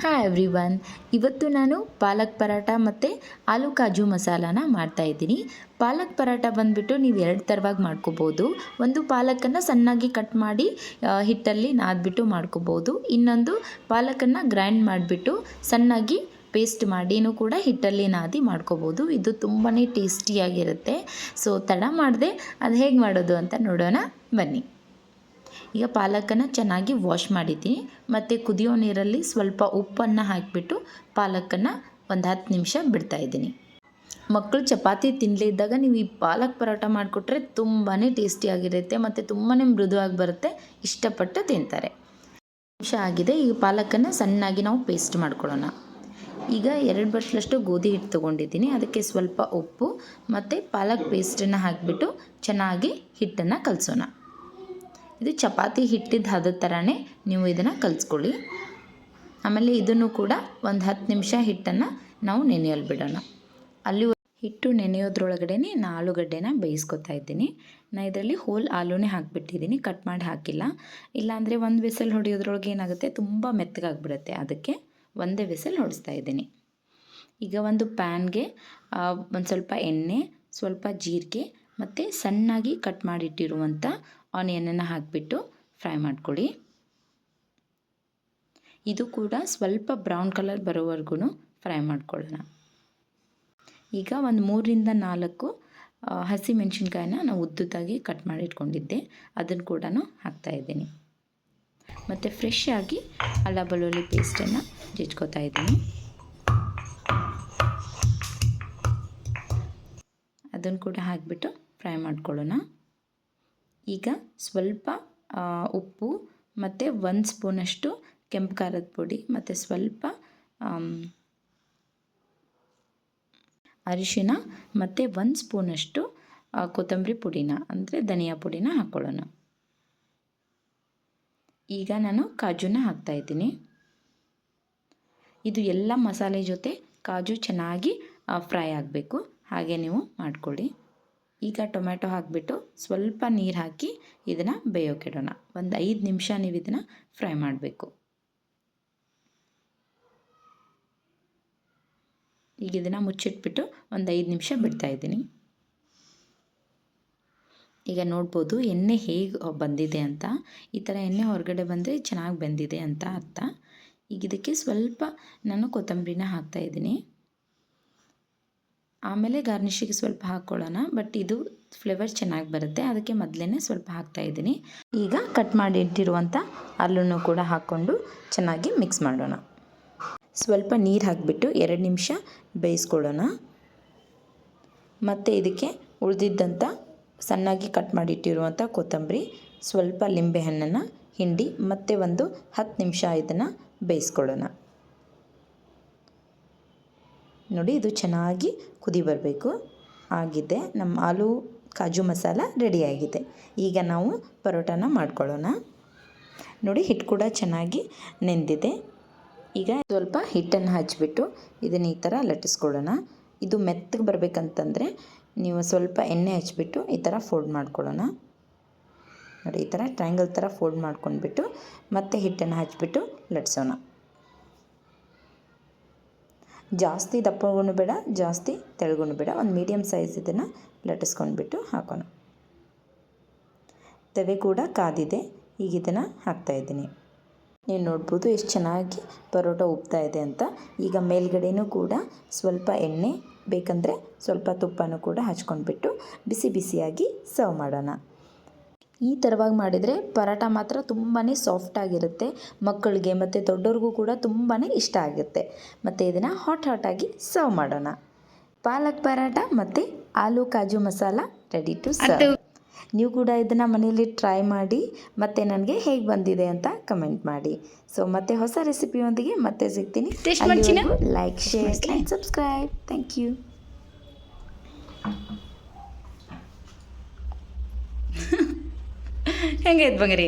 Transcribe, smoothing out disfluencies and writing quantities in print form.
Hi everyone. ಇವತ್ತು ನಾನು ಪಾಲಕ್ ಪರಾಟ ಮತ್ತು ಆಲೂ ಕಾಜು ಮಸಾಲಾನ ಮಾಡ್ತಾಯಿದ್ದೀನಿ. ಪಾಲಕ್ ಪರಾಟ ಬಂದುಬಿಟ್ಟು ನೀವು ಎರಡು ಥರವಾಗಿ ಮಾಡ್ಕೋಬೋದು. ಒಂದು ಪಾಲಕನ್ನು ಸಣ್ಣಾಗಿ ಕಟ್ ಮಾಡಿ ಹಿಟ್ಟಲ್ಲಿ ನಾದ್ಬಿಟ್ಟು ಮಾಡ್ಕೋಬೋದು. ಇನ್ನೊಂದು ಪಾಲಕನ್ನು ಗ್ರೈಂಡ್ ಮಾಡಿಬಿಟ್ಟು ಸಣ್ಣಾಗಿ ಪೇಸ್ಟ್ ಮಾಡಿನೂ ಕೂಡ ಹಿಟ್ಟಲ್ಲಿ ನಾದಿ ಮಾಡ್ಕೋಬೋದು. ಇದು ತುಂಬಾ ಟೇಸ್ಟಿಯಾಗಿರುತ್ತೆ. ಸೊ ತಡ ಮಾಡದೆ ಅದು ಹೇಗೆ ಮಾಡೋದು ಅಂತ ನೋಡೋಣ ಬನ್ನಿ. ಈಗ ಪಾಲಕನ್ನು ಚೆನ್ನಾಗಿ ವಾಶ್ ಮಾಡಿದ್ದೀನಿ ಮತ್ತು ಕುದಿಯೋ ನೀರಲ್ಲಿ ಸ್ವಲ್ಪ ಉಪ್ಪನ್ನು ಹಾಕಿಬಿಟ್ಟು ಪಾಲಕನ್ನು ಒಂದು 10 ನಿಮಿಷ ಬಿಡ್ತಾಯಿದ್ದೀನಿ. ಮಕ್ಕಳು ಚಪಾತಿ ತಿನ್ನಲಿದ್ದಾಗ ನೀವು ಈ ಪಾಲಕ್ ಪರೋಟ ಮಾಡಿಕೊಟ್ರೆ ತುಂಬಾ ಟೇಸ್ಟಿಯಾಗಿರುತ್ತೆ ಮತ್ತು ತುಂಬಾ ಮೃದುವಾಗಿ ಬರುತ್ತೆ, ಇಷ್ಟಪಟ್ಟು ತಿಂತಾರೆ. ನಿಮಿಷ ಆಗಿದೆ. ಈ ಪಾಲಕನ್ನು ಸಣ್ಣಾಗಿ ನಾವು ಪೇಸ್ಟ್ ಮಾಡ್ಕೊಳ್ಳೋಣ. ಈಗ 2 ಬಟ್ಲಷ್ಟು ಗೋಧಿ ಹಿಟ್ಟು ತೊಗೊಂಡಿದ್ದೀನಿ. ಅದಕ್ಕೆ ಸ್ವಲ್ಪ ಉಪ್ಪು ಮತ್ತು ಪಾಲಕ್ ಪೇಸ್ಟನ್ನು ಹಾಕಿಬಿಟ್ಟು ಚೆನ್ನಾಗಿ ಹಿಟ್ಟನ್ನು ಕಲಸೋಣ. ಇದು ಚಪಾತಿ ಹಿಟ್ಟಿದ್ದ ಹದದ ಥರನೇ ನೀವು ಇದನ್ನು ಕಲಿಸ್ಕೊಳ್ಳಿ. ಆಮೇಲೆ ಇದನ್ನು ಕೂಡ ಒಂದು 10 ನಿಮಿಷ ಹಿಟ್ಟನ್ನು ನಾವು ನೆನೆಯಲು ಬಿಡೋಣ. ಅಲ್ಲಿ ಹಿಟ್ಟು ನೆನೆಯೋದ್ರೊಳಗಡೆ ನಾನು ಆಲೂಗಡ್ಡೆನ ಬೇಯಿಸ್ಕೊತಾ ಇದ್ದೀನಿ. ನಾನು ಇದರಲ್ಲಿ ಹೋಲ್ ಆಲೂನೇ ಹಾಕಿಬಿಟ್ಟಿದ್ದೀನಿ, ಕಟ್ ಮಾಡಿ ಹಾಕಿಲ್ಲ. ಇಲ್ಲಾಂದರೆ ಒಂದು ವಿಸಲ್ ಹೊಡೆಯೋದ್ರೊಳಗೆ ಏನಾಗುತ್ತೆ, ತುಂಬ ಮೆತ್ತಗಾಗಿಬಿಡುತ್ತೆ. ಅದಕ್ಕೆ ಒಂದೇ ವಿಸಲ್ ಹೊಡಿಸ್ತಾ ಇದ್ದೀನಿ. ಈಗ ಒಂದು ಪ್ಯಾನ್ಗೆ ಒಂದು ಸ್ವಲ್ಪ ಎಣ್ಣೆ, ಸ್ವಲ್ಪ ಜೀರಿಗೆ ಮತ್ತು ಸಣ್ಣಾಗಿ ಕಟ್ ಮಾಡಿಟ್ಟಿರುವಂಥ ಆನಿಯನನ್ನು ಹಾಕಿಬಿಟ್ಟು ಫ್ರೈ ಮಾಡ್ಕೊಳ್ಳಿ. ಇದು ಕೂಡ ಸ್ವಲ್ಪ ಬ್ರೌನ್ ಕಲರ್ ಬರೋವರೆಗೂ ಫ್ರೈ ಮಾಡ್ಕೊಳ್ಳೋಣ. ಈಗ ಒಂದು 3ರಿಂದ 4 ಹಸಿ ಮೆಣಸಿನ್ಕಾಯಿನ ನಾವು ಉದ್ದುದ್ದಾಗಿ ಕಟ್ ಮಾಡಿ ಇಟ್ಕೊಂಡಿದ್ದೆ, ಅದನ್ನು ಕೂಡ ಹಾಕ್ತಾಯಿದ್ದೀನಿ. ಮತ್ತು ಫ್ರೆಶ್ ಆಗಿ ಅಲ್ಲ ಬೆಳ್ಳುಳ್ಳಿ ಪೇಸ್ಟನ್ನು ಜಜ್ಕೋತಾ ಇದ್ದೀನಿ. ಅದನ್ನು ಕೂಡ ಹಾಕಿಬಿಟ್ಟು ಫ್ರೈ ಮಾಡ್ಕೊಳ್ಳೋಣ. ಈಗ ಸ್ವಲ್ಪ ಉಪ್ಪು ಮತ್ತು 1 ಸ್ಪೂನಷ್ಟು ಕೆಂಪು ಖಾರದ ಪುಡಿ ಮತ್ತು ಸ್ವಲ್ಪ ಅರಿಶಿನ ಮತ್ತು 1 ಸ್ಪೂನಷ್ಟು ಕೊತ್ತಂಬರಿ ಪುಡಿನ ಅಂದರೆ ಧನಿಯಾ ಪುಡಿನ ಹಾಕ್ಕೊಳ್ಳೋಣ. ಈಗ ನಾನು ಕಾಜುನ ಹಾಕ್ತಾಯಿದ್ದೀನಿ. ಇದು ಎಲ್ಲ ಮಸಾಲೆ ಜೊತೆ ಕಾಜು ಚೆನ್ನಾಗಿ ಫ್ರೈ ಆಗಬೇಕು, ಹಾಗೆ ನೀವು ಮಾಡ್ಕೊಳ್ಳಿ. ಈಗ ಟೊಮ್ಯಾಟೊ ಹಾಕಿಬಿಟ್ಟು ಸ್ವಲ್ಪ ನೀರು ಹಾಕಿ ಇದನ್ನು ಬೇಯೋಕ್ಕಿಡೋಣ. ಒಂದು 5 ನಿಮಿಷ ನೀವು ಇದನ್ನು ಫ್ರೈ ಮಾಡಬೇಕು. ಈಗ ಇದನ್ನು ಮುಚ್ಚಿಟ್ಬಿಟ್ಟು ಒಂದು 5 ನಿಮಿಷ ಬಿಡ್ತಾಯಿದ್ದೀನಿ. ಈಗ ನೋಡ್ಬೋದು ಎಣ್ಣೆ ಹೇಗೆ ಬಂದಿದೆ ಅಂತ. ಈ ಥರ ಎಣ್ಣೆ ಹೊರಗಡೆ ಬಂದರೆ ಚೆನ್ನಾಗಿ ಬೆಂದಿದೆ ಅಂತ ಅರ್ಥ. ಈಗ ಇದಕ್ಕೆ ಸ್ವಲ್ಪ ನಾನು ಕೊತ್ತಂಬರಿನ ಹಾಕ್ತಾಯಿದ್ದೀನಿ. ಆಮೇಲೆ ಗಾರ್ನಿಷಿಗೆ ಸ್ವಲ್ಪ ಹಾಕ್ಕೊಳ್ಳೋಣ, ಬಟ್ ಇದು ಫ್ಲೇವರ್ ಚೆನ್ನಾಗಿ ಬರುತ್ತೆ, ಅದಕ್ಕೆ ಮೊದಲೇ ಸ್ವಲ್ಪ ಹಾಕ್ತಾಯಿದ್ದೀನಿ. ಈಗ ಕಟ್ ಮಾಡಿ ಇಟ್ಟಿರುವಂಥ ಆಲೂನು ಕೂಡ ಹಾಕ್ಕೊಂಡು ಚೆನ್ನಾಗಿ ಮಿಕ್ಸ್ ಮಾಡೋಣ. ಸ್ವಲ್ಪ ನೀರು ಹಾಕಿಬಿಟ್ಟು 2 ನಿಮಿಷ ಬೇಯಿಸ್ಕೊಳ್ಳೋಣ. ಮತ್ತು ಇದಕ್ಕೆ ಉಳಿದಿದ್ದಂಥ ಸಣ್ಣಾಗಿ ಕಟ್ ಮಾಡಿಟ್ಟಿರುವಂಥ ಕೊತ್ತಂಬರಿ, ಸ್ವಲ್ಪ ಲಿಂಬೆಹಣ್ಣನ್ನು ಹಿಂಡಿ ಮತ್ತೆ ಒಂದು 10 ನಿಮಿಷ ಇದನ್ನು ಬೇಯಿಸ್ಕೊಳ್ಳೋಣ. ನೋಡಿ, ಇದು ಚೆನ್ನಾಗಿ ಕುದಿ ಬರಬೇಕು. ಆಗಿದೆ, ನಮ್ಮ ಆಲೂ ಕಾಜು ಮಸಾಲ ರೆಡಿಯಾಗಿದೆ. ಈಗ ನಾವು ಪರೋಟಾನ ಮಾಡ್ಕೊಳ್ಳೋಣ. ನೋಡಿ, ಹಿಟ್ಟು ಕೂಡ ಚೆನ್ನಾಗಿ ನೆಂದಿದೆ. ಈಗ ಸ್ವಲ್ಪ ಹಿಟ್ಟನ್ನು ಹಚ್ಚಿಬಿಟ್ಟು ಇದನ್ನು ಈ ಥರ ಲಟ್ಟಿಸ್ಕೊಳ್ಳೋಣ. ಇದು ಮೆತ್ತಗೆ ಬರಬೇಕಂತಂದರೆ ನೀವು ಸ್ವಲ್ಪ ಎಣ್ಣೆ ಹಚ್ಚಿಬಿಟ್ಟು ಈ ಥರ ಫೋಲ್ಡ್ ಮಾಡ್ಕೊಳ್ಳೋಣ. ನೋಡಿ, ಈ ಥರ ಟ್ರಯಾಂಗಲ್ ಥರ ಫೋಲ್ಡ್ ಮಾಡ್ಕೊಂಡ್ಬಿಟ್ಟು ಮತ್ತೆ ಹಿಟ್ಟನ್ನು ಹಚ್ಚಿಬಿಟ್ಟು ಲಟ್ಸೋಣ. ಜಾಸ್ತಿ ದಪ್ಪಗೂ ಬೇಡ, ಜಾಸ್ತಿ ತೆಳ್ಳಗೂ ಬೇಡ, ಒಂದು ಮೀಡಿಯಮ್ ಸೈಜ್ ಇದನ್ನು ಲಟ್ಟಿಸ್ಕೊಂಡ್ಬಿಟ್ಟು ಹಾಕೋಣ. ತವೆ ಕೂಡ ಕಾದಿದೆ. ಈಗ ಇದನ್ನು ಹಾಕ್ತಾಯಿದ್ದೀನಿ. ನೀವು ನೋಡ್ಬೋದು ಎಷ್ಟು ಚೆನ್ನಾಗಿ ಪರೋಟ ಉಬ್ತಾ ಇದೆ ಅಂತ. ಈಗ ಮೇಲ್ಗಡೆನೂ ಕೂಡ ಸ್ವಲ್ಪ ಎಣ್ಣೆ, ಬೇಕಂದರೆ ಸ್ವಲ್ಪ ತುಪ್ಪನೂ ಕೂಡ ಹಚ್ಕೊಂಡ್ಬಿಟ್ಟು ಬಿಸಿ ಬಿಸಿಯಾಗಿ ಸರ್ವ್ ಮಾಡೋಣ. ಈ ಥರವಾಗಿ ಮಾಡಿದರೆ ಪರೋಟ ಮಾತ್ರ ತುಂಬಾ ಸಾಫ್ಟಾಗಿರುತ್ತೆ. ಮಕ್ಕಳಿಗೆ ಮತ್ತು ದೊಡ್ಡವ್ರಿಗೂ ಕೂಡ ತುಂಬಾ ಇಷ್ಟ ಆಗುತ್ತೆ. ಮತ್ತು ಇದನ್ನು ಹಾಟಾಗಿ ಸರ್ವ್ ಮಾಡೋಣ. ಪಾಲಕ್ ಪರಾಟ ಮತ್ತು ಆಲೂ ಕಾಜು ಮಸಾಲ ರೆಡಿ ಟು ಸರ್ವ್. ನೀವು ಕೂಡ ಇದನ್ನು ಮನೆಯಲ್ಲಿ ಟ್ರೈ ಮಾಡಿ ಮತ್ತು ನನಗೆ ಹೇಗೆ ಬಂದಿದೆ ಅಂತ ಕಮೆಂಟ್ ಮಾಡಿ. ಸೊ ಮತ್ತೆ ಹೊಸ ರೆಸಿಪಿಯೊಂದಿಗೆ ಮತ್ತೆ ಸಿಗ್ತೀನಿ. Like, share and subscribe. Thank you. ಹೆಂಗೈತೆ ಬಂಗಾರಿ?